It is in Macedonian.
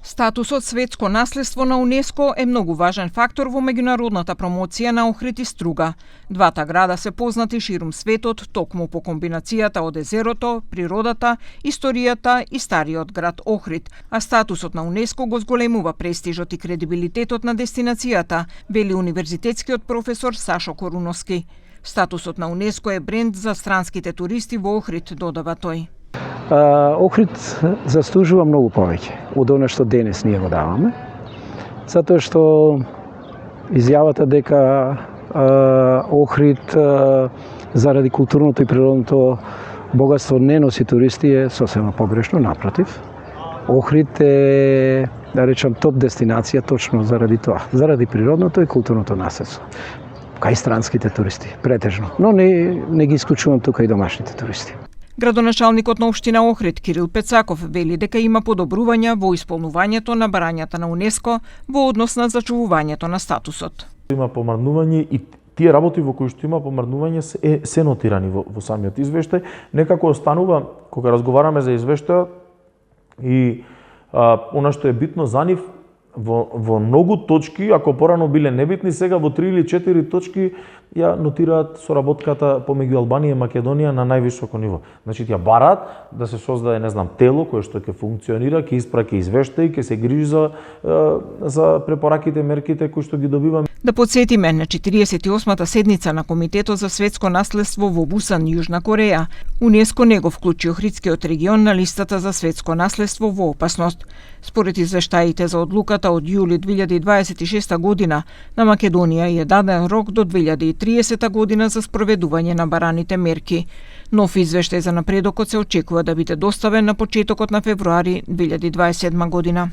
Статусот светско наследство на УНЕСКО е многу важен фактор во меѓународната промоција на Охрид и Струга. Двата града се познати ширум светот токму по комбинацијата од езерото, природата, историјата и стариот град Охрид, а статусот на УНЕСКО го зголемува престижот и кредибилитетот на дестинацијата, вели универзитетскиот професор Сашо Коруновски. Статусот на УНЕСКО е бренд за странските туристи во Охрид, додава тој. Охрид заслужува многу повеќе од она што денес ние го даваме, затоа што изјавата дека Охрид заради културното и природното богатство не носи туристи е сосема погрешно, напротив. Охрид е, да речам, топ дестинација точно заради тоа, заради природното и културното наследство. Кај странските туристи, претежно, но не ги исклучувам тука и домашните туристи. Градоначалникот на општина Охрид Кирил Пецаков вели дека има подобрувања во исполнувањето на барањата на УНЕСКО во однос на зачувувањето на статусот. Има помрднување и тие работи во кои што има помрднување се нотирани во самиот извештај. Некако останува кога разговараме за извештајот и она што е битно за нив во многу точки, ако порано биле небитни, сега во 3 или 4 точки ја нотираат соработката помеѓу Албанија и Македонија на највисоко ниво. Значи, тие бараат да се создаде, тело кое што ќе функционира, ќе испраќа извештаи, ќе се грижи за препораките, мерките кои што ги добиваме. Да подсетиме на 48-та седница на Комитетот за светско наследство во Бусан, Јужна Кореја, УНЕСКО не го вклучи Охридскиот регион на листата за светско наследство во опасност. Според извештаите за одлуката од јули 2026 година, на Македонија е даден рок до 2030 година за спроведување на бараните мерки. Нов извештај за напредокот се очекува да биде доставен на почетокот на февруари 2027 година.